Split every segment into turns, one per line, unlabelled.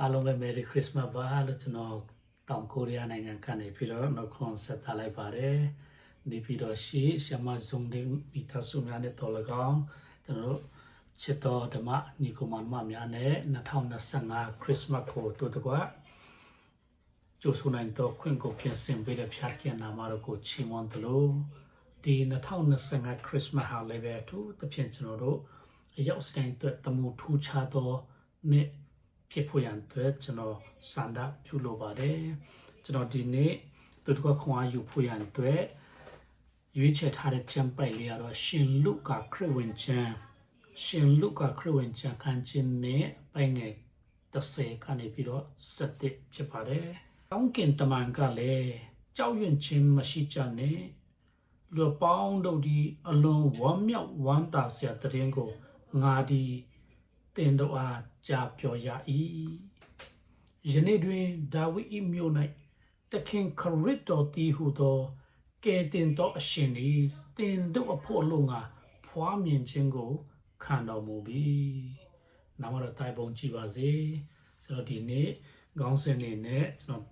အားလုံးပဲ Merry Christmas ပါလို့ကျွန်တော်တောင်ကိုရီးယားနိုင်ငံကနေပြီးတော့နှုတ်ခွန်းဆက်သလိုက်ပါတယ်နေပြီးတော့ရှမဇုံဒေမိသားစုများနဲ့တော်၎င်းကျွန်တော်တို့ချစ်တော်ဓမ္မညီကိုမမများနဲ့2025 Christmas ကိုတို့တကွာကျိုးဆိုနိုင်တော့ခွင့်ကိုပြင်ဆင်ပေးတဲ့ဖျားခင်နာမတော်ကိုချီးမွမ်းသလိုဒီ2025 Christmas ဟာလည်းပဲသူတဖြင့်ကျွန်တော်တို့အရောက်စတိုင်းအတွက်တမှုထူးခြားသောနေ့ဖြစ်ဖို့ရန်အတွက်ကျွန်တော်စန္ဒပြုလိုပါတယ်ကျွန်တော်ဒီနေ့သူတို့ကခွန်အားယူဖို့ရန်အတွက်ရွေးချယ်ထားတဲ့ချမ်းပိုက်လေးကတော့ရှင်လုကာခရစ်ဝင်ကျမ်းခန်းချင်းနဲ့ပိုင်ငယ်30ကနေပြီးတော့7ဖြစ်ပါတယ်။ကောင်းကင်တမန်ကလည်းကြောက်ရွံ့ခြင်းမရှိကြနဲ့လူပေါင်းတို့ဒီအလွန်ဝမ်းမြောက်ဝမ်းသာစရာတရင်ကိုငါဒီတင်တော်အားကြားပြောရ၏ယနေ့တွင်ဒါဝိဒ်၏မြို့၌တခင်ခရစ်တော်တည်ဟုသောကယ်တင်သောအရှင်သည်တင်တို့အဖို့လုံးကဖွားမြင်ခြင်းကိုခံတော်မူပြီနာမတော်တိုင်ပုံကြည့်ပါစေကျွန်တော်ဒီနေ့ခေါင်းစဉ်လေးနဲ့ကျွန်တော်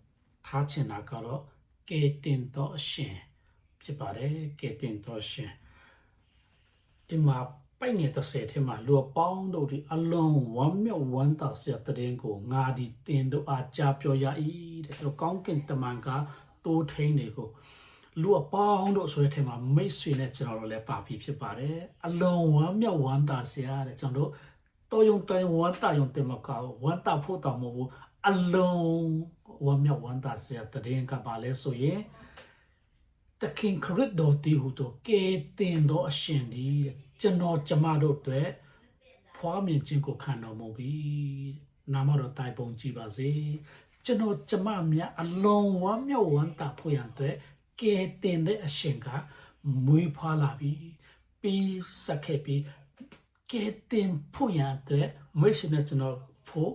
ထားချင်တာကတော့ကယ်တင်သောအရှင်ဖြစ်ပါတယ်ကယ်တင်သောအရှင်ဒီမှာပိုင်ငယ်30ထဲမှာလူပေါင်းတို့ဒီအလုံးဝမ်းမြောက်ဝမ်းသာစရာတရင်ကိုငါဒီတင်တို့အားကြားပြောရ၏တဲ့ကျွန်တော်ကောင်းကင်တမန်ကတိုးထိန်တွေကိုလူအပေါင်းတို့ဆိုတဲ့ထဲမှာမိတ်ဆွေနဲ့ကျွန်တော်တို့လည်းပါပြီးဖြစ်ပါတယ်အလုံးဝမ်းမြောက်ဝမ်းသာစရာတဲ့ကျွန်တော်တို့တော်ယုံတိုင်ဝမ်းသာယုံတင်မကဝမ်းသာဖို့တောင်မဟုတ်ဘူးအလုံးဝမ်းမြောက်ဝမ်းသာစရာတရင်ကပါလဲဆိုရင်တခင်ခရစ်တော်တည်ဟူသောကယ်တင်သောအရှင်ဒီကျွန်တော်ကျမတို့အတွက်ဖွားမြင်ခြင်းကိုခံတော်မူပြီနာမတော်တိုင်ပုံကြည့်ပါစေကျွန်တော်ကျမများအလုံးဝမ်းမြောက်ဝမ်းသာဖို့ရန်အတွက်ကယ်တင်တဲ့အရှင်ကမွေးဖွားလာပြီပြီးဆက်ခဲ့ပြီးကယ်တင်ဖို့ရန်အတွက်မိတ်ဆွေနဲ့ကျွန်တော်ဖို့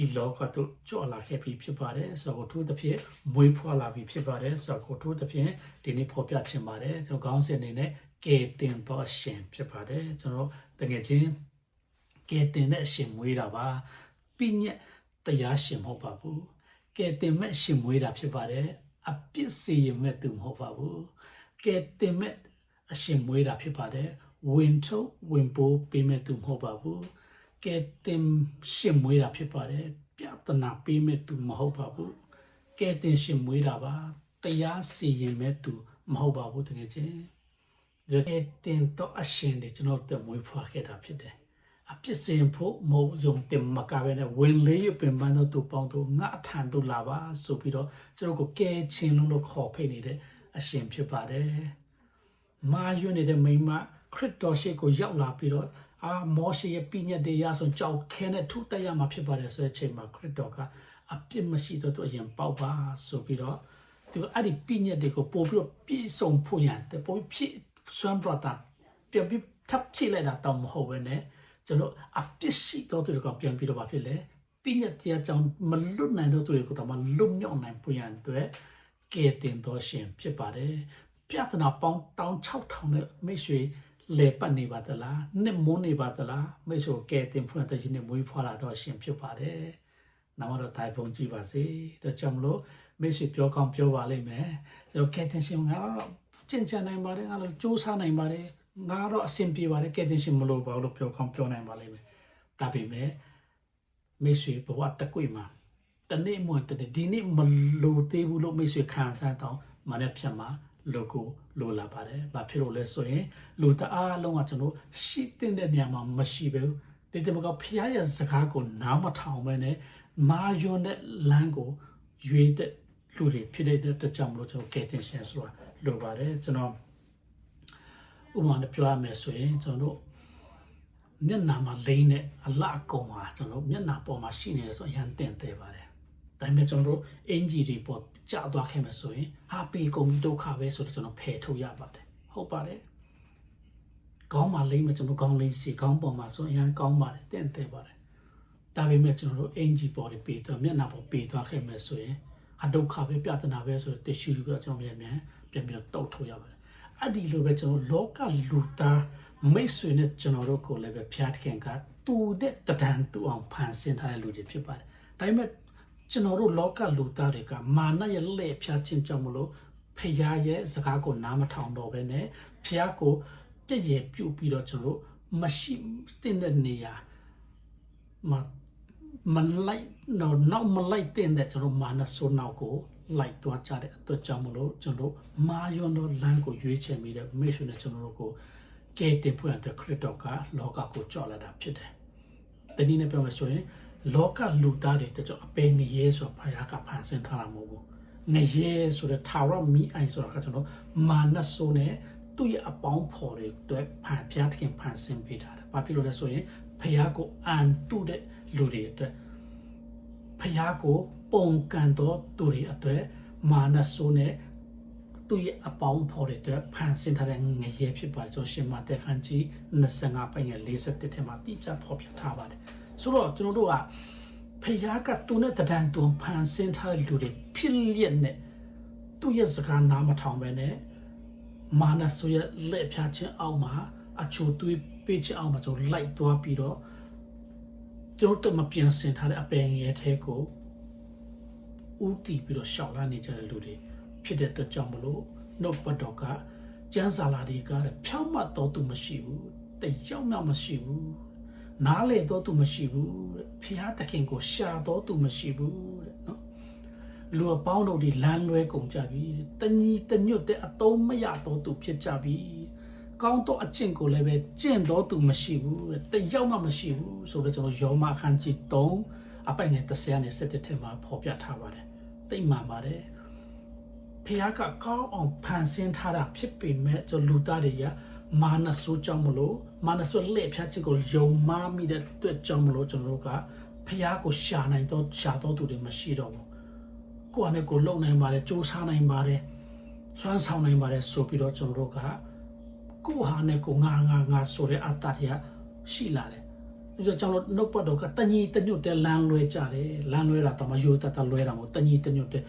ဤလောကတို့ကြော်လာခဲ့ပြီးဖြစ်ပါတယ်ဆိုတော့ထို့တစ်ဖြစ်မွေးဖွားလာပြီးဖြစ်ပါတယ်ဆိုတော့ထို့တစ်ဖြစ်ဒီနေ့ဖော်ပြချင်ပါတယ်ကျွန်တော်ခေါင်းစဉ်အနေနဲ့ကယ်တင်သောအရှင်ဖြစ်ပါတယ်ကျွန်တော်တကယ်ချင်းကယ်တင်တဲ့အရှင်မွေးတာပါပြီးညက်တရားရှင်မဟုတ်ပါဘူးကယ်တင်မဲ့အရှင်မွေးတာဖြစ်ပါတယ်အပြစ်စီရင်မဲ့သူမဟုတ်ပါဘူးကယ်တင်မဲ့အရှင်မွေးတာဖြစ်ပါတယ်ဝင်ထုတ်ဝင်ပိုးပေးမဲ့သူမဟုတ်ပါဘူးကဲတင်ရှင်မွေးတာဖြစ်ပါတယ်ပြဿနာပေးမဲ့သူမဟုတ်ပါဘူးကဲတင်ရှင်မွေးတာပါတရားစီရင်မဲ့သူမဟုတ်ပါဘူးတကယ်ချင်းဒီကဲတင်တော့အရှင်တွေကျွန်တော်တို့မွေးဖွားခဲ့တာဖြစ်တယ်အပြစ်စင်ဖို့မဟုတ်ယုံတင်မကပဲနဲ့ဝင်လေးရပင်ပန်းတော့သူပေါင်းတော့ငါအထံတို့လာပါဆိုပြီးတော့ကျွန်တော်ကိုကဲချင်းလို့ခေါ်ဖိတ်နေတဲ့အရှင်ဖြစ်ပါတယ်မာယွန်းနေတဲ့မိမခရစ်တော်ရှိကိုရောက်လာပြီးတော့မောရှေရဲ့ပြည့်ညတ်တရားဆိုကြောက်ခဲနဲ့ထုတက်ရမှာဖြစ်ပါတယ်ဆိုတဲ့အချိန်မှာခရစ်တော်ကအပြစ်မရှိတော့သူအရင်ပေါက်ပါဆိုပြီးတော့သူအဲ့ဒီပြည့်ညတ်တွေကိုပို့ပြီးတော့ပြည့်စုံဖို့ရန်ပို့ပြီးစွမ်းပရတာပြန်ပြီးထပ်ချိလိုက်တာတော့မဟုတ်ပဲနဲ့ကျွန်တော်အပြစ်ရှိတော့သူကပြန်ပြီးတော့ဘာဖြစ်လဲပြည့်ညတ်တရားကြောင့်မလွတ်နိုင်တော့သူတွေကိုတော့မလွတ်မြောက်နိုင်ဖို့ရန်အတွက်ကဲတင်တော်ရှင်ဖြစ်ပါတယ်ပြဿနာပေါင်း16,000နဲ့မိတ်ဆွေလေပတ်နေပါသလားနှစ်မွန်းနေပါသလားမိတ်ဆွေကဲတင်ဖွင့်တဲ့ရှင်နဲ့မွေးဖွားလာတော့ရှင်ဖြစ်ပါတယ်နာမတော်တိုင်ပုံကြည့်ပါစေဒါကြောင့်မလို့မိတ်ဆွေပြောကောင်းပြောပါလိမ့်မယ်ကျွန်တော်ကဲတင်ရှင်ငါကျင့်ကြံနိုင်ပါတယ်ငါလည်းစူးစမ်းနိုင်ပါတယ်ငါတော့အဆင်ပြေပါတယ်ကဲတင်ရှင်မလို့ပါလို့ပြောကောင်းပြောနိုင်ပါလိမ့်မယ်ဒါပေမဲ့မိတ်ဆွေဘဝတကွေမှာတနေ့မှတနေ့ဒီနေ့မလို့သေးဘူးလို့မိတ်ဆွေခံစားတော့မနေ့ဖြတ်မှာလိုကိုလိုလာပါတယ်။ဘာဖြစ်လို့လဲဆိုရင်လူတအားလုံးကကျွန်တော်ရှိတဲ့နေရာမှာမရှိဘူး။ဒီတမကဖျားရဲ့စကားကိုနားမထောင်ပဲနဲ့မာယွန်းတဲ့လမ်းကိုရွေးတဲ့လူတွေဖြစ်တဲ့အတွက်ကြောင့်မလို့ကျွန်တော်ကဲတင်ရှင်ဆိုတာလိုပါတယ်။ကျွန်တော်ဥပမာနဲ့ပြောရမယ်ဆိုရင်ကျွန်တော်မျက်နှာမှာလိမ့်တဲ့အလှအကောင်မှာကျွန်တော်မျက်နှာပေါ်မှာရှိနေတယ်ဆိုရင်တင်သေးပါတယ်။ဒါပေမဲ့ကျွန်တော်အင်ဂျီတွေပေါ်ကြာသွားခဲ့မယ်ဆိုရင်ဟာပေကုန်ဒုက္ခပဲဆိုတော့ကျွန်တော်ဖယ်ထုတ်ရပါတယ်ဟုတ်ပါတယ်ခေါင်းမှာလိမ့်မယ်ကျွန်တော်ခေါင်းလိမ့်စီခေါင်းပေါ်မှာဆိုရင်ကောင်းပါတယ်တင့်တယ်ပါတယ်ဒါပေမဲ့ကျွန်တော်တို့အင်ဂျီပေါ်တွေပေတော့မျက်နှာပေါ်ပေသွားခဲ့မယ်ဆိုရင်ဟာဒုက္ခပဲပြဿနာပဲဆိုတော့တ िश ူတွေကျွန်တော်ပြန်ပြီးတော့တုတ်ထုတ်ရပါတယ်အဲ့ဒီလိုပဲကျွန်တော်လောကလူသားမိတ်ဆွေနဲ့ကျွန်တော်တို့ကိုလည်းပဲဖျားတခင်ကသူတဲ့တဒံသူအောင်ဖန်ဆင်းထားတဲ့လူတွေဖြစ်ပါတယ် ဒါပေမဲ့ကျွန်တော်တို့လောကလူသားတွေကမာနရဲ့လက်ဖြာချင်းကြောင့်မလို့ဖျားရဲ့စကားကိုနားမထောင်တော့ဘဲနဲ့ဖျားကိုပြည့်ရပြုတ်ပြီးတော့ကျွန်တော်တို့မရှိတဲ့နေရာမလိုက်နောက်မလိုက်တဲ့ကျွန်တော်မာနဆိုးနောက်ကိုလိုက်သွားကြတဲ့အတွက်ကြောင့်မလို့ကျွန်တော်မာယွန်တို့လမ်းကိုရွေးချယ်မိတဲ့မိတ်ဆွေနဲ့ကျွန်တော်တို့ကိုကဲတင်ဖွင့်တဲ့ခရစ်တော်ကလောကကိုကြော်လာတာဖြစ်တယ်။တနည်းနဲ့ပြောမယ်ဆိုရင်လောကလူသားတွေတချို့အပင်ငရဲဆိုဘုရားကဖန်ဆင်းထားတာမဟုတ်ဘူး။ငရဲဆိုတဲ့ထာဝရမီးအိုင်ဆိုတာကကျွန်တော်မာနဆိုးနဲ့သူ့ရဲ့အပေါင်းဖော်တွေအတွက်ဘုရားသခင်ဖန်ဆင်းပေးထားတယ်။ဘာဖြစ်လို့လဲဆိုရင်ဘုရားကိုအန်တုတဲ့လူတွေအတွက်ဘုရားကိုပုံကန်တော်သူတွေအတွက်မာနဆိုးနဲ့သူ့ရဲ့အပေါင်းဖော်တွေအတွက်ဖန်ဆင်းထားတဲ့ငရဲဖြစ်ပါတယ်ဆိုရှင်မာသက်ခန်းကြီး25ပိုင်းရဲ့41ထဲမှာတိကျဖော်ပြထားပါတယ်ဆိုတော့ကျွန်တော်တို့ကဖျားကသူနဲ့တဒံတုံဖန်ဆင်းထားတဲ့လူတွေဖြစ်လျက်နဲ့သူ့ရဲ့စကားနားမထောင်ပဲနဲ့မာနဆိုးရဲ့လက်ဖြာချင်းအောက်မှာအချိုသွေးပေးချင်းအောက်မှာကျွန်တော်လိုက်သွားပြီးတော့ကျွန်တော်တို့မပြန်ဆင်ထားတဲ့အပင်ငယ်ထဲကိုဦးတည်ပြီးတော့ရှောက်လာနေကြတဲ့လူတွေဖြစ်တဲ့အတွက်ကြောင့်မလို့နှုတ်ပတ်တော်ကကျမ်းစာလာတွေကဖြောင့်မတ်တော်သူမရှိဘူးတယောက်မှမရှိဘူးနားလေတော်သူမရှိဘူးတဲ့ဖျားသခင်ကိုရှာတော်သူမရှိဘူးတဲ့နော်လူအပေါင်းတို့ဒီလမ်းလွဲကုန်ကြပြီတညီတညွတ်တဲ့အတုံးမရတော်သူဖြစ်ကြပြီကောင်းသောအကျင့်ကိုလည်းပဲကျင့်တော်သူမရှိဘူးတဲ့တယောက်မှမရှိဘူးဆိုတော့ကျွန်တော်ယောမအခန်းကြီး3အပိုင်ငယ်30နဲ့17ထဲမှာဖော်ပြထားပါတယ်သိမှန်ပါတယ်ဖျားကကောင်းအောင်ဖန်ဆင်းထားတာဖြစ်ပေမဲ့ကျွန်တော်လူသားတွေကမာနဆိုးကြောင့်မလို့မာနဆိုးလက်ဖြတ်ခြင်းကိုယုံမှားမိတဲ့အတွက်ကြောင့်မလို့ကျွန်တော်တို့ကဖျားကိုရှာတော့သူတွေမရှိတော့ဘူးကိုယ်နဲ့ကိုလုံနိုင်ပါတယ်စူးစမ်းနိုင်ပါတယ်စွမ်းဆောင်နိုင်ပါတယ်ဆိုပြီးတော့ကျွန်တော်တို့ကကိုဟာနဲ့ကိုငါဆိုတဲ့အတ္တတရားရှိလာတယ်ဒီကြောင့်နှုတ်ပတ်တော်ကတညီတညွတ်တဲ့လမ်းလွဲကြတယ်လမ်းလွဲတာတော့မယိုတတ်လွဲတာမဟုတ်တညီတညွတ်တဲ့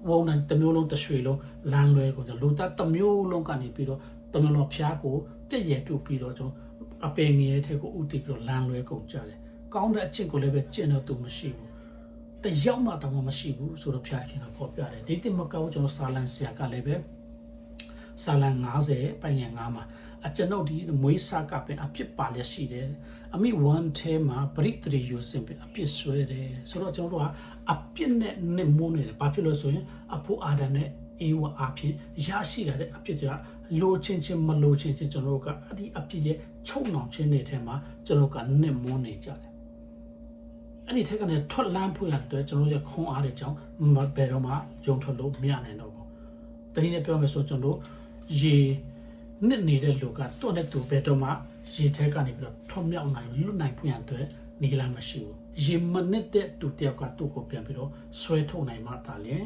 ဝုန်းနဲ့တစ်မျိုးလုံးတစ်ရွှေလုံးလမ်းလွဲကိုလူသားတစ်မျိုးလုံးကနေပြီးတော့တမန်တော်ဖျားကိုပြည့်ရပြုတ်ပြီးတော့ကျွန်တော်အပင်ငယ်ထဲကိုဥတည်ပြီးတော့လမ်းလွဲကုန်ကြတယ်ကောင်းတဲ့အချင်းကိုလည်းပဲကျင့်တော့သူမရှိဘူးတယောက်မှတော့မရှိဘူးဆိုတော့ဖျားခင်ကပေါ်ပြတယ်ဒီတင်မကောကျွန်တော်စာလန်ဆရာကလည်းပဲစာလန်90ပိုင်းငယ်9မှာအကျွန်ုပ်ဒီမွေးစားကပင်အပြစ်ပါလျက်ရှိတယ်အမိ1ထဲမှာပရိသေယူစင်ပင်အပြစ်ဆွဲတယ်ဆိုတော့ကျွန်တော်တို့ကအပြစ်နဲ့နေမုန်းနေတယ်ဘာဖြစ်လို့ဆိုရင်အဖို့အာဒံနဲ့အေဝါအဖြစ်ရရှိလာတဲ့အပြစ်တွေကလိုချင်းမလိုချင်းကျွန်တော်တို့ကအဲ့ဒီအပြစ်ရဲ့ချုပ်နှောင်ခြင်းတွေထဲမှာကျွန်တော်ကနေမုန်းနေကြတယ်အဲ့ဒီထက်ကနေထွက်လန်းဖို့ရတဲ့ကျွန်တော်ရဲ့ခွန်အားတွေကြောင့်ဘယ်တော့မှယုံထွက်လို့မရနိုင်တော့ဘူးတနည်းနဲ့ပြောမယ်ဆိုကျွန်တော်ရေနှစ်နေတဲ့လူကတွတ်တဲ့သူဘယ်တော့မှရေထဲကနေပြီးတော့ထွံ့မြောက်နိုင်လွတ်နိုင်ဖို့ရတဲ့နေလာမရှိဘူးရေမနစ်တဲ့သူတယောက်ကသူ့ကိုပြန်ပြီးတော့ဆွဲထုတ်နိုင်မှတာလေ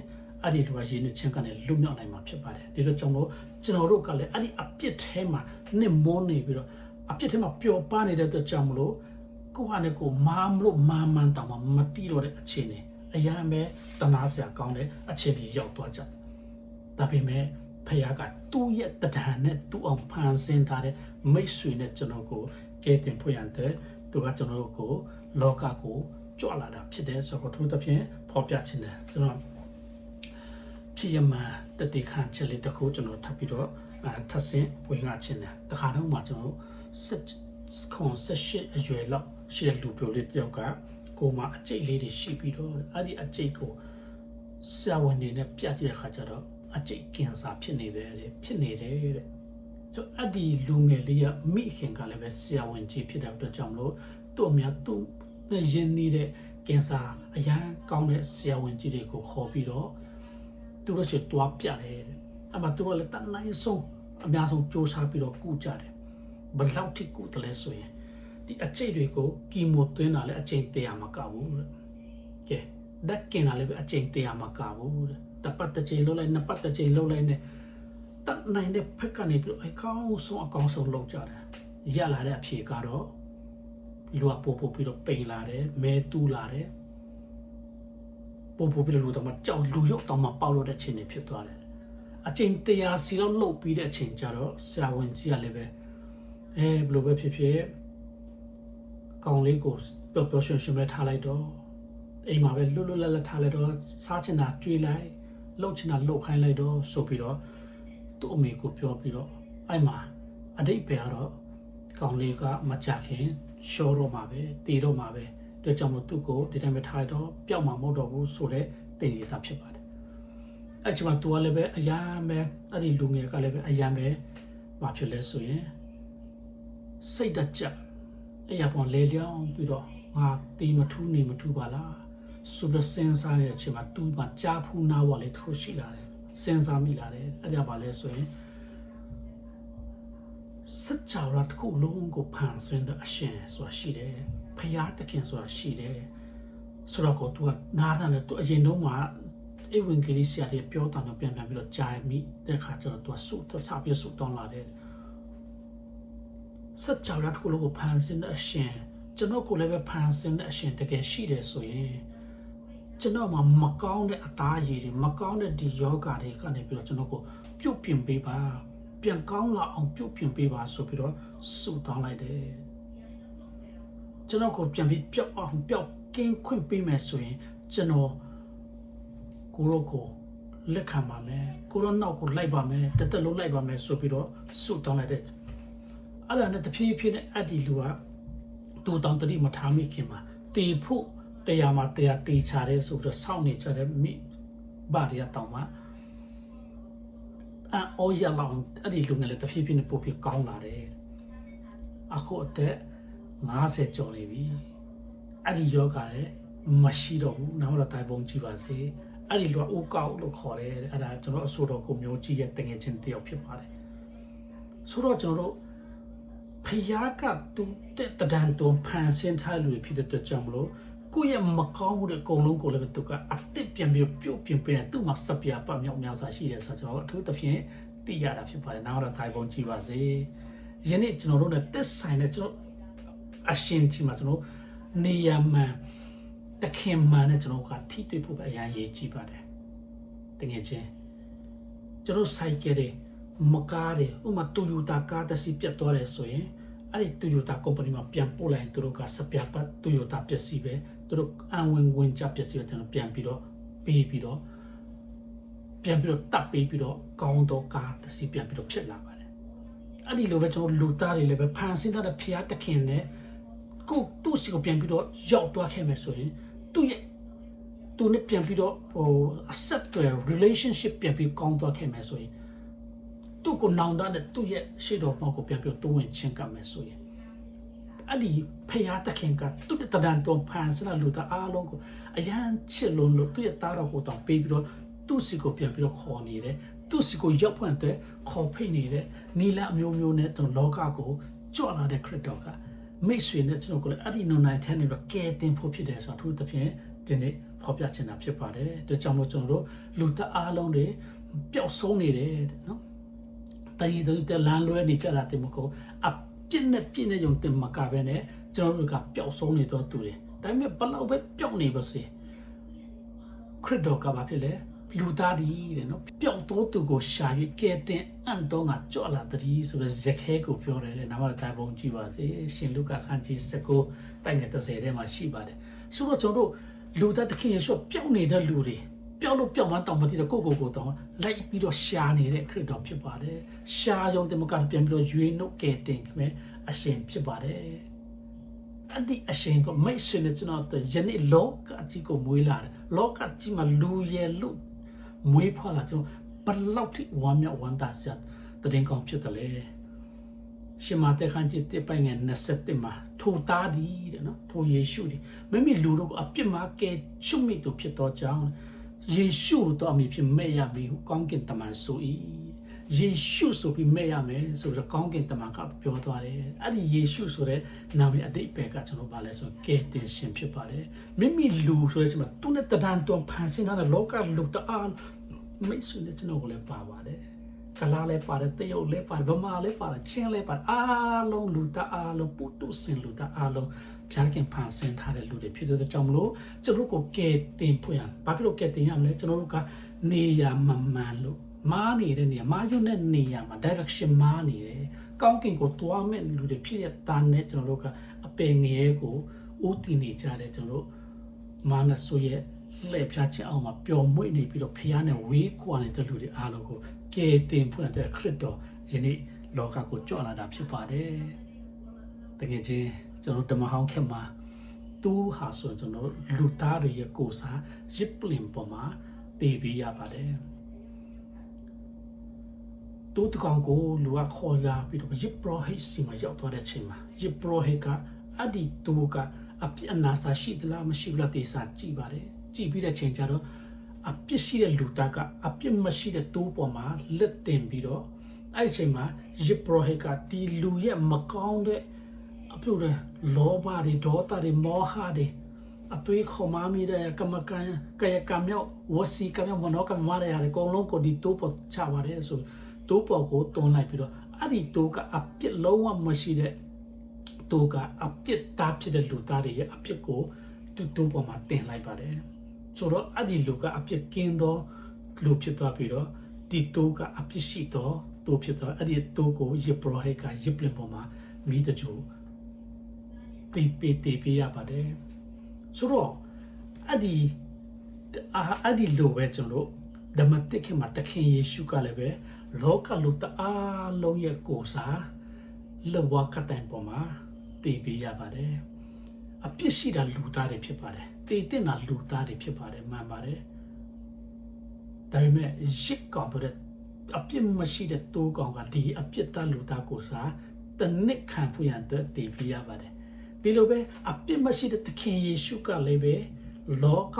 အဲ့ဒီလူကရေနှစ်ချင်းကနေလွတ်မြောက်နိုင်မှာဖြစ်ပါတယ်ဒီလိုကြောင့်လို့ကျွန်တော်တို့ကလည်းအဲ့ဒီအပြစ်ထဲမှာနှစ်မုန်းနေပြီးတော့အပြစ်ထဲမှာပျော်ပါနေတဲ့အတွက်ကြောင့်မလို့ကိုယ့်ဟာနဲ့ကိုယ်မာမလို့မာမှန်တောင်မှမတီးတော့တဲ့အခြေအနေအရန်ပဲတနာစရာကောင်းတဲ့အခြေအနေရောက်သွားကြတယ်ဒါပေမဲ့ဖခင်ကသူ့ရဲ့တဒံနဲ့သူ့အောင်ဖန်ဆင်းထားတဲ့မိတ်ဆွေနဲ့ကျွန်တော်ကိုကဲတင်ဖွင့်ရတဲ့သူကကျွန်တော်ကိုလောကကိုကြွလာတာဖြစ်တယ်ဆိုတော့သူတစ်ဖြင့်ဖော်ပြခြင်းတယ်ကျွန်တော်ဖြစ်ရမှတတိခန့်ချက်လေးတစ်ခုကျွန်တော်ထပ်ပြီးတော့ထပ်ဆင့်ဝင်လာခြင်းတယ်တခါတော့မှကျွန်တော်18အရွယ်လောက်ရှိတဲ့လူပြိုလေးတယောက်ကကိုမှအကျိတ်လေးတွေရှိပြီးတော့အဲ့ဒီအကျိတ်ကိုဆရာဝန်တွေနဲ့ပြကြည့်တဲ့ခါကျတော့အကျိတ်ကင်ဆာဖြစ်နေတယ်ဖြစ်နေတယ်တဲ့ဆိုအဲ့ဒီလူငယ်လေးကမိခင်ကလည်းပဲဆရာဝန်ကြီးဖြစ်တဲ့အတွက်ကြောင့်မလို့သူ့အများသူ့ရင်းနှီးတဲ့ကင်ဆာအရန်ကောင်းတဲ့ဆရာဝန်ကြီးတွေကိုခေါ်ပြီးတော့သူတို့ရှိတွားပြတယ်အမှသူတို့လည်းတန်နိုင်ဆုံးအများဆုံးစူးစမ်းပြီးတော့ကုကြတယ်ဘယ်လောက်ထိကုတယ်လဲဆိုရင်ဒီအကျိတ်တွေကိုကီမိုသွင်းတာလည်းအကျိတ်100မကဘူးတဲ့ကဲဓာတ်ကင်တာလည်းပဲအကျိတ်100မကဘူးတဲ့တပတ်တစ်ချိန်လုံးလိုက်နှစ်ပတ်တစ်ချိန်လုံးလိုက်နဲ့တတ်နိုင်တဲ့ဖက်ကနေပြီးအကောင်းဆုံးလုပ်ကြတယ်ရလာတဲ့အဖြေကတော့လူကပို့ပြီးတော့ပိန်လာတယ်မဲတူးလာတယ်ပို့ပြီးတော့လူတော့မှကြောက်လူရုပ်တော့မှပေါက်လို့တဲ့ချိန်တွေဖြစ်သွားတယ်အချိန်100စီလောက်လှုပ်ပြီးတဲ့အချိန်ကျတော့ဆရာဝန်ကြီးကလည်းပဲဘယ်လိုပဲဖြစ်ဖြစ်ကောင်းလေးကိုပျော်ရွှင်ပဲထားလိုက်တော့ အိမ်မှာပဲလွတ်လွတ်လပ်လပ်ထားလိုက်တော့စားချင်တာကျွေးလိုက်လှုပ်ချင်တာလှုပ်ခိုင်းလိုက်တော့ဆိုပြီးတော့သူ့အမေကိုပြောပြီးတော့အဲ့မှာအတိတ်ပဲကတော့ကောင်လေးကမကြခင်ရှောတော့မှာပဲတည်တော့မှာပဲတို့ကြောင့်မို့သူ့ကိုဒီတိုင်းပဲထားလိုက်တော့ပျောက်မှာမဟုတ်တော့ဘူးဆိုတဲ့တင်ရတာဖြစ်ပါတယ်အဲ့ချိန်မှာသူကလည်းပဲအရန်ပဲအဲ့ဒီလူငယ်ကလည်းပဲအရန်ပဲဘာဖြစ်လဲဆိုရင်စိတ်တကြအဲ့ရပေါ်လေလျောင်းပြီးတော့ငါတီးမထူးနေမထူးပါလားဆိုတော့စဉ်းစားနေတဲ့အချိန်မှာသူကကြားဖူးနာဝါလေးထိုးရှိလာတယ်စဉ်းစားမိလာတယ်အဲ့ဒါပါလဲဆိုရင်စကြဝဠာတစ်ခုလုံးကိုဖန်ဆင်းတဲ့အရှင်ဆိုတာရှိတယ်ဖျားသခင်ဆိုတာရှိတယ်ဆိုတော့ကိုသူကနားတယ်သူအရင်တော့မှဧဝံဂေလိဆရာတွေပြောတာတော့ပြန်ပြီးတော့ကြားမိတဲ့ခါကျတော့သူကစုတော့စပြီးစုတောင်းလာတယ်စကြဝဠာတစ်ခုလုံးကိုဖန်ဆင်းတဲ့အရှင်ကျွန်တော်ကိုလည်းပဲဖန်ဆင်းတဲ့အရှင်တကယ်ရှိတယ်ဆိုရင်ကျွန်တော်မှာမကောင်းတဲ့အသားရည်တွေမကောင်းတဲ့ဒီယောဂါတွေကနေပြီးတော့ကျွန်တော်ကိုပြုတ်ပြင်ပေးပါပြန်ကောင်းလာအောင်ပြုတ်ပြင်ပေးပါဆိုပြီးတော့ဆုတောင်းလိုက်တယ်ကျွန်တော်ကိုပြန်ပြီးပျောက်အောင်ပျောက်ကင်းခွင့်ပေးမယ်ဆိုရင်ကျွန်တော်ကိုရောကိုလက်ခံပါမယ်ကိုရောနောက်ကိုလိုက်ပါမယ်တက်လုံးလိုက်ပါမယ်ဆိုပြီးတော့ဆုတောင်းလိုက်တယ်အဲ့ဒါနဲ့တဖြည်းဖြည်းနဲ့အဲ့ဒီလူကတူတောင်းတတိမထားမိခင်မှာတေဖို့တရားမှာတရားတေချတယ်ဆိုပြီးတော့စောင့်နေကြတဲ့မိဘာရတောင်းမှာအော်ရလောင်အဲ့ဒီလူငယ်လေးတဖြည်းဖြည်းနဲ့ပို့ပြီးကောင်းလာတယ်အခုအသက်50ကျော်နေပြီအဲ့ဒီယောဂလည်းမရှိတော့ဘူးနောက်တော့တိုင်ပုံကြည့်ပါစေအဲ့ဒီလူကအိုးကောက်လို့ခေါ်တယ်အဲ့ဒါကျွန်တော်အဆိုတော်ကိုမျိုးကြီးရဲ့တငယ်ချင်းတယောက်ဖြစ်ပါတယ်ဆိုတော့ကျွန်တော်တို့ဖယားကသူတဲ့တန်တုံဖန်ဆင်းထားလူဖြစ်တဲ့အတွက်ကြောင့်မလို့ကိုယ့်ရဲ့မကောင်းမှုတွေအကုန်လုံးကိုလည်းသူကအစ်စ်ပြန်ပြီးပြုတ်ပြင်ပေးတယ်သူ့မှာစပြာပတ်မြောက်များစွာရှိတယ်ဆိုတော့ကျွန်တော်အထူးသဖြင့်သိရတာဖြစ်ပါတယ်နောက်တော့တိုင်ပုံကြည့်ပါစေယနေ့ကျွန်တော်တို့နဲ့တက်ဆိုင်တဲ့ကျွန်တော်အရှင်ကြီးမှာကျွန်တော်နေရာမှန်တခင်မှန်နဲ့ကျွန်တော်ကထိတွေ့ဖို့ပဲအရင်ရေးကြည့်ပါတယ်တကယ်ချင်းကျွန်တော်စိုက်ကတဲ့မကားတယ်ဥမာတိုယိုတာကားတစ်စီးပြတ်သွားတယ်ဆိုရင်အဲ့ဒီတိုယိုတာကုမ္ပဏီမှာပြန်ပို့လိုက်သူတို့ကစပြပတ်တိုယိုတာပစ္စည်းပဲသူတို့အဝင်ကြပစ္စည်းတွေပြန်ပြီးတော့ပေးပြီးတော့ပြန်ပြီးတော့တပ်ပေးပြီးတော့ကောင်းတော့ကားတစ်စီးပြန်ပြီးတော့ဖြစ်လာပါတယ်အဲ့ဒီလိုပဲကျွန်တော်လူသားတွေလည်းပဲဖန်ဆင်းထားတဲ့ဖျားတခင်နဲ့ကိုသူ့စီကိုပြန်ပြီးတော့ရောက်သွားခဲ့မယ်ဆိုရင်သူနဲ့ပြန်ပြီးတော့အဆက်အသွယ် relationship ပြန်ပြီးကောင်းသွားခဲ့မယ်ဆိုရင်သူ့ကိုနောင်တတဲ့သူ့ရဲ့ရှေ့တော်ဘောက်ကိုပြန်ပြီးတိုးဝင်ချင်းကပ်မယ်ဆိုရင်အဲ့ဒီဖျားတခင်ကသူ့တဒန်တော်ဖန်ဆင်းလူသားအားလုံးကိုအရန်ချစ်လို့သူ့ရဲ့သားတော်ကိုတောင်ပေးပြီးတော့သူ့စီကိုပြန်ပြီးတော့ခေါ်နေတယ်သူ့စီကိုရောက်ဖွင့်တဲ့ခေါ်ဖိတ်နေတဲ့နီလာအမျိုးမျိုးနဲ့ကျွန်တော်လောကကိုကြွလာတဲ့ခရစ်တော်ကမိတ်ဆွေနဲ့ကျွန်တော်ကိုလည်းအဲ့ဒီနုံနိုင်ထဲနေပြီးကဲတင်ဖို့ဖြစ်တယ်ဆိုတော့အထူးသဖြင့်ဒီနေ့ဖော်ပြချင်တာဖြစ်ပါတယ်ဒါကြောင့်မို့ကျွန်တော်တို့လူသားအားလုံးတွေပျောက်ဆုံးနေတယ်နော်တိုင်းတဲ့လမ်းလွဲနေကြတာတင်မကိုအပြစ်နဲ့ယုံတင်မကပဲနဲ့ကျွန်တော်တို့ကပျောက်ဆုံးနေတော့သူတွေဒါပေမဲ့ဘလောက်ပဲပျောက်နေပါစေခရစ်တော်ကဘာဖြစ်လဲလူသားဒီတဲ့နော်ပျောက်တော့သူကိုရှာ၍ကဲတင်အန်တော့ငါကြော့လာတည်းဆိုတဲ့ဇက်ခဲကိုပြောတယ်တဲ့နာမတော်တိုင်ပုံကြည့်ပါစေရှင်လုကာခန်းကြီး19ပိုင်ငယ်30ထဲမှာရှိပါတယ်ဆိုတော့ကျွန်တော်တို့လူသားတခင်ယေရှုပျောက်နေတဲ့လူတွေပျောက်လို့ပျောက်မှတောင်မသိတော့ကိုတောင်လိုက်ပြီးတော့ရှာနေတဲ့ခရစ်တော်ဖြစ်ပါတယ်ရှာယုံတင်မကပြန်ပြီးတော့ရွေးနှုတ်ကဲတင်ခင်ဗျအရှင်ဖြစ်ပါတယ်အဲ့ဒီအရှင်ကမိတ်ဆွေနဲ့ကျွန်တော်ယနေ့လောကကြီးကိုမွေးလာတယ်လောကကြီးမှာလူရဲ့လူမွေးဖွားလာကျွန်တော်ဘလောက်ထိဝမ်းမြောက်ဝမ်းသာစရာတည်င်းကောင်းဖြစ်တယ်လေရှင်မာသက်ခန်းကြီးတစ်ပိုင်ငယ်27မှာထိုသားဒီတဲ့နော်ထိုယေရှုဒီမိမိလူတို့ကိုအပြစ်မှာကဲချုပ်မိသူဖြစ်တော်ကြောင်းယေရှုတော်အမိဖြစ်မဲ့ရပြီဟုကောင်းကင်တမန်ဆို၏ယေရှုဆိုပြီးမဲ့ရမယ်ဆိုတော့ကောင်းကင်တမန်ကပြောသွားတယ်အဲ့ဒီယေရှုဆိုတဲ့နာမည်အတိတ်ပဲကကျွန်တော်ဗာလဲဆိုကဲတင်ရှင်ဖြစ်ပါတယ်မိမိလူဆိုတဲ့ချိန်မှာသူနဲ့တဒန်တော်ဖန်ဆင်းထားတဲ့လောကလူတအားမိတ်ဆွေနဲ့ကျွန်တော်ကိုလည်းပါပါတယ်ကလာလည်းပါတယ်တရုတ်လည်းပါတယ်ဗမာလည်းပါတယ်ချင်းလည်းပါတယ်အားလုံးလူတအားလုံးပုတုစင်လူတအားလုံးဖြားခင်ဖန်ဆင်းထားတဲ့လူတွေဖြစ်တဲ့ကြောင့်မလို့ကျွန်တော်ကိုကဲတင်ဖွင့်ရဘာဖြစ်လို့ကဲတင်ရမလဲကျွန်တော်တို့ကနေရမှန်လို့မားနေတဲ့နေရာမားရွနဲ့နေရာမှာ direction မားနေတယ်ကောင်းကင်ကိုတွားမဲ့လူတွေဖြစ်ရတာနဲ့ကျွန်တော်တို့ကအပင်ငယ်ကိုဦးတည်နေကြတယ်ကျွန်တော်တို့ မာနဆိုရဲ့လှည့်ဖြားခြင်းအောင်မှာပျော်မွေ့နေပြီးတော့ဖျားနဲ့ဝေးကွာနေတဲ့လူတွေအားလုံးကိုကယ်တင်ဖွင့်တဲ့ခရစ်တော်ယနေ့လောကကိုကြွလာတာဖြစ်ပါတယ်တကယ်ချင်းကျွန်တော်ဓမ္မဟောင်းခေတ်မှာသူဟာဆိုကျွန်တော်လူသားတွေရဲ့ကိုယ်စားရစ်ပလင်ပေါ်မှာတည်ပြီးရပါတယ်တူတကောင်ကိုလူကခေါ်လာပြီးတော့ရစ်ပရောဟိတ်စီမှာရောက်သွားတဲ့ချိန်မှာရစ်ပရောဟိတ်ကအဒီတူကအပြစ်အနာစာရှိသလားမရှိဘူးလားတေစာကြည့်ပါတယ်ကြည့်ပြီးတဲ့ချိန်ကျတော့အပြစ်ရှိတဲ့လူသားကအပြစ်မရှိတဲ့တူပေါ်မှာလက်တင်ပြီးတော့အဲ့ဒီချိန်မှာရစ်ပရောဟိတ်ကဒီလူရဲ့မကောင်းတဲ့အပြုတဲ့လောဘတွေဒေါသတွေမောဟတွေအသွေးခေါ်မမိတဲ့ကမ္မကန်ကာယကံမြောက်ဝစီကံမြောက်မနောကံမရရတဲ့ကောင်းလုံးကိုဒီတူပေါ်ချပါတယ်ဆိုတူပေါ်ကိုတွန်းလိုက်ပြီးတော့အဲ့ဒီတူကအပြစ်လုံးဝမရှိတဲ့တူကအပြစ်သားဖြစ်တဲ့လူသားတွေရဲ့အပြစ်ကိုတူပေါ်မှာတင်လိုက်ပါတယ်ဆိုတော့အဲ့ဒီလူကအပြစ်ကင်းသောလူဖြစ်သွားပြီးတော့ဒီတူကအပြစ်ရှိသောတူဖြစ်သွားအဲ့ဒီတူကိုရစ်ပရောဟိတ်ကရစ်ပလင်ပေါ်မှာမိတချို့တီးပေးရပါတယ်ဆိုတော့အဲ့ဒီလိုပဲကျွန်တော်ဓမ္မတိခေမှာတခင်ယေရှုကလည်းပဲလောကလူတအားလုံးရဲ့ကိုယ်စားလဝကတိုင်ပေါ်မှာတည်ပေးရပါတယ်အပြစ်ရှိတာလူသားတွေဖြစ်ပါတယ်တည်တဲ့နာလူသားတွေဖြစ်ပါတယ်မှန်ပါတယ်ဒါပေမဲ့ရစ်ကောင်တဲ့အပြစ်မရှိတဲ့တိုးကောင်ကဒီအပြစ်သားလူသားကိုယ်စားတနစ်ခံဖို့ရတဲ့တည်ပေးရပါတယ်ဒီလိုပဲအပြစ်မရှိတဲ့သခင်ယေရှုကလည်းပဲလောက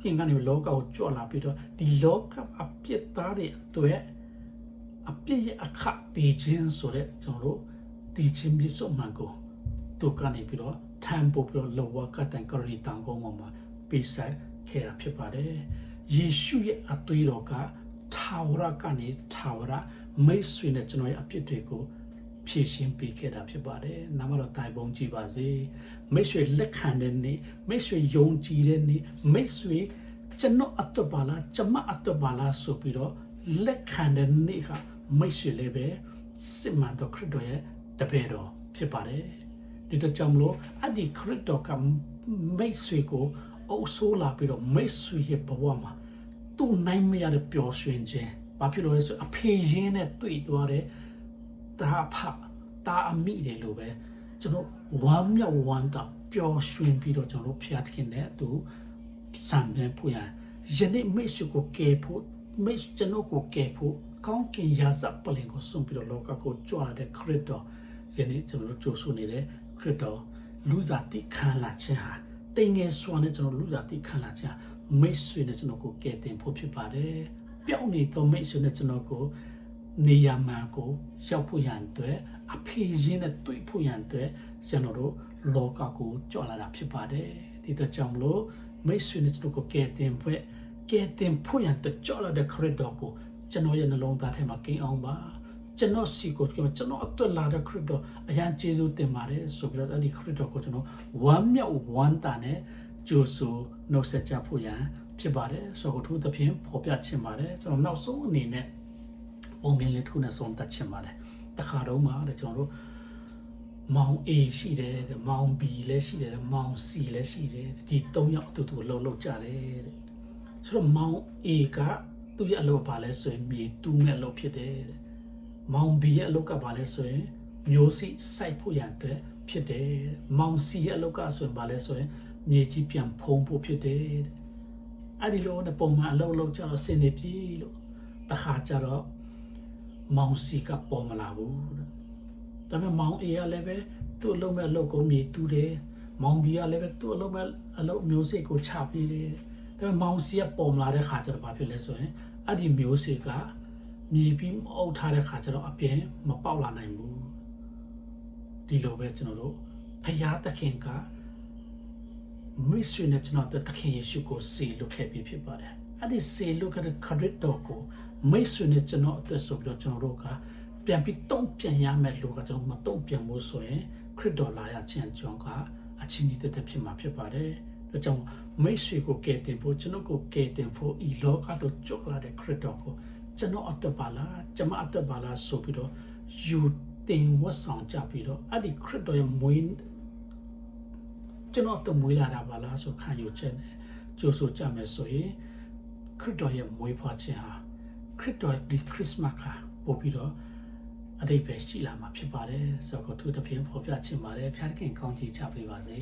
ခင်ကနေလောကကိုကြွလာပြီးတော့ဒီလောကအပြစ်သားတွေအတွက်အပြစ်ရဲ့အခတည်ခြင်းဆိုတဲ့ကျွန်တော်တို့တည်ခြင်းပြည့်စုံမှန်ကိုသူကနေပြီးတော့ထမ်းပို့ပြီးတော့လောကတန်ကရီတန်ကောင်းမှာပေးဆက်ခဲ့တာဖြစ်ပါတယ်ယေရှုရဲ့အသွေးတော်ကထာဝရကနေထာဝရမိတ်ဆွေနဲ့ကျွန်တော်ရဲ့အပြစ်တွေကိုဖြည့်ရှင်းပေးခဲ့တာဖြစ်ပါတယ်။နာမတော်တိုင်ပုံကြည်ပါစေ။မိတ်ဆွေလက်ခံတဲ့နေ့မိတ်ဆွေယုံကြည်တဲ့နေ့မိတ်ဆွေကျွန်တော်အတွက်ပါလားကျွန်မအတွက်ပါလားဆိုပြီးတော့လက်ခံတဲ့နေ့ဟာမိတ်ဆွေလည်းပဲစစ်မှန်သောခရစ်တော်ရဲ့တပည့်တော်ဖြစ်ပါတယ်။ဒီတော့ကြောင့်မလို့အဒီခရစ်တော်ကမိတ်ဆွေကိုအုပ်ဆိုးလာပြီးတော့မိတ်ဆွေရဲ့ဘဝမှာသူ့နိုင်မရတဲ့ပျော်ရွှင်ခြင်းဘာဖြစ်လို့လဲဆိုအဖေရင်းနဲ့တွေ့သွားတဲ့တာဖတာအမိတယ်လို့ပဲကျွန်တော်ဝမ်းမြောက်ဝမ်းသာပျော်ရွှင်ပြီးတော့ကျွန်တော်ဖျားသခင်နဲ့သူစံပြန်ဖို့ရယနေ့မိတ်ဆွေကိုကယ်ဖို့မိတ်ကျွန်တော်ကိုကယ်ဖို့ကောင်းကင်ရာဇပလင်ကိုစွန့်ပြီးတော့လောကကိုကြွလာတဲ့ခရစ်တော်ယနေ့ကျွန်တော်ကြိုးဆိုနေတဲ့ခရစ်တော်လူစားတိခံလာခြင်းဟာတိမ်ငယ်စွာနဲ့ကျွန်တော်လူစားတိခံလာခြင်းမိတ်ဆွေနဲ့ကျွန်တော်ကိုကယ်တင်ဖို့ဖြစ်ပါတယ်ပြောင်းနေတော့မိတ်ဆွေနဲ့ကျွန်တော်ကိုနေရာမှန်ကိုရောက်ဖို့ရန်အတွက်အဖေရင်းနဲ့တွေ့ဖို့ရန်အတွက်ကျွန်တော်တို့လောကကိုကြွလာတာဖြစ်ပါတယ်ဒီတော့ကြောင့်မလို့မိတ်ဆွေနဲ့ကျွန်တော်ကိုကယ်တင်ဖို့ရန်အတွက်ကြွလာတဲ့ခရစ်တော်ကိုကျွန်တော်ရဲ့နှလုံးသားထဲမှာကိန်းအောင်ပါကျွန်တော်စီကိုကျွန်တော်အတွက်လာတဲ့ခရစ်တော်အရန်ကျေးဇူးတင်ပါတယ်ဆိုပြီးတော့အဲ့ဒီခရစ်တော်ကိုကျွန်တော်ဝမ်းမြောက်ဝမ်းသာနဲ့ကြိုးဆိုနှုတ်ဆက်ကြဖို့ရန်ဖြစ်ပါတယ်ဆိုတော့ထို့သဖြင့်ဖော်ပြချင်ပါတယ်ကျွန်တော်နောက်ဆုံးအနေနဲ့ပုံမြင်လေးတစ်ခုနဲ့ဆုံးသက်ချင်ပါတယ်တခါတော့မှကျွန်တော်တို့မောင် A ရှိတယ်မောင် B လည်းရှိတယ်မောင် C လည်းရှိတယ်ဒီ၃ယောက်အတူတူလှုပ်ကြတယ်တဲ့ဆိုတော့မောင် A ကသူ့ရဲ့အလုပ်ပါလဲဆိုရင်မြေတူးမဲ့အလုပ်ဖြစ်တယ်မောင် B ရဲ့အလုပ်ကပါလဲဆိုရင်မျိုးစိစိုက်ဖို့ရတဲ့ဖြစ်တယ်မောင် C ရဲ့အလုပ်ကဆိုရင်ပါလဲဆိုရင်မြေကြီးပြန်ဖုံးဖို့ဖြစ်တယ်အဲ့ဒီလိုနဲ့ပုံမှန်အလုပ်ကြတော့စင်နေပြီလို့တခါကြတော့မောင်စီကပေါ်မလာဘူးဒါပေမဲ့မောင်အေးကလည်းပဲသူ့အလုပ်မဲ့အလုပ်ကိုမြေတူးတယ်မောင်ဘီကလည်းပဲသူ့အလုပ်မဲ့အလုပ်မျိုးစိကိုချပေးတယ်ဒါပေမဲ့မောင်စီကပေါ်မလာတဲ့ခါကျတော့ဘာဖြစ်လဲဆိုရင်အဲ့ဒီမျိုးစိကမြေပြီးအုပ်ထားတဲ့ခါကျတော့အပြင်မပေါက်လာနိုင်ဘူးဒီလိုပဲကျွန်တော်တို့ဖယားသခင်ကမိတ်ဆွေနဲ့ကျွန်တော်တခင်ယေရှုကိုစေလွတ်ခဲ့ပြီးဖြစ်ပါတယ်အဲ့ဒီစေလွတ်ခဲ့တဲ့ခရစ်တော်ကိုမိတ်ဆွေနဲ့ကျွန်တော်အသက်ဆိုပြီးတော့ကျွန်တော်တို့ကပြန်ပြီးတုံ့ပြန်ရမယ်လို့ကကျွန်တော်မတုံ့ပြန်ဘူးဆိုရင်ခရစ်တော်လာရခြင်းကြောင့်ကအချင်းကြီးတက်ဖြစ်မှာဖြစ်ပါတယ်ဒါကြောင့်မိတ်ဆွေကိုကယ်တင်ဖို့ကျွန်တော်ကိုကယ်တင်ဖို့ဤလောကသို့ကြွလာတဲ့ခရစ်တော်ကိုကျွန်တော်အသက်ပါလားကျွန်မအသက်ပါလားဆိုပြီးတော့ယူတင်ဝတ်ဆောင်ကြပြီးတော့အဲ့ဒီခရစ်တော်ရဲ့မွေးကျွန်တော်တို့မွေးလာတာပါလားဆိုခံယူချက်နဲ့ ကြိုးဆိုကြမယ်ဆိုရင်ခရစ်တော်ရဲ့မွေးဖွားခြင်းဟာခရစ်တော်ဒီခရစ်စမတ်ကပို့ပြီးတော့အတိတ်ပဲရှိလာမှာဖြစ်ပါတယ်ဆိုတော့သူတစ်ဖြင့်ဖော်ပြချင်ပါတယ်ဖျားသခင်ကောင်းချီးချပေးပါစေ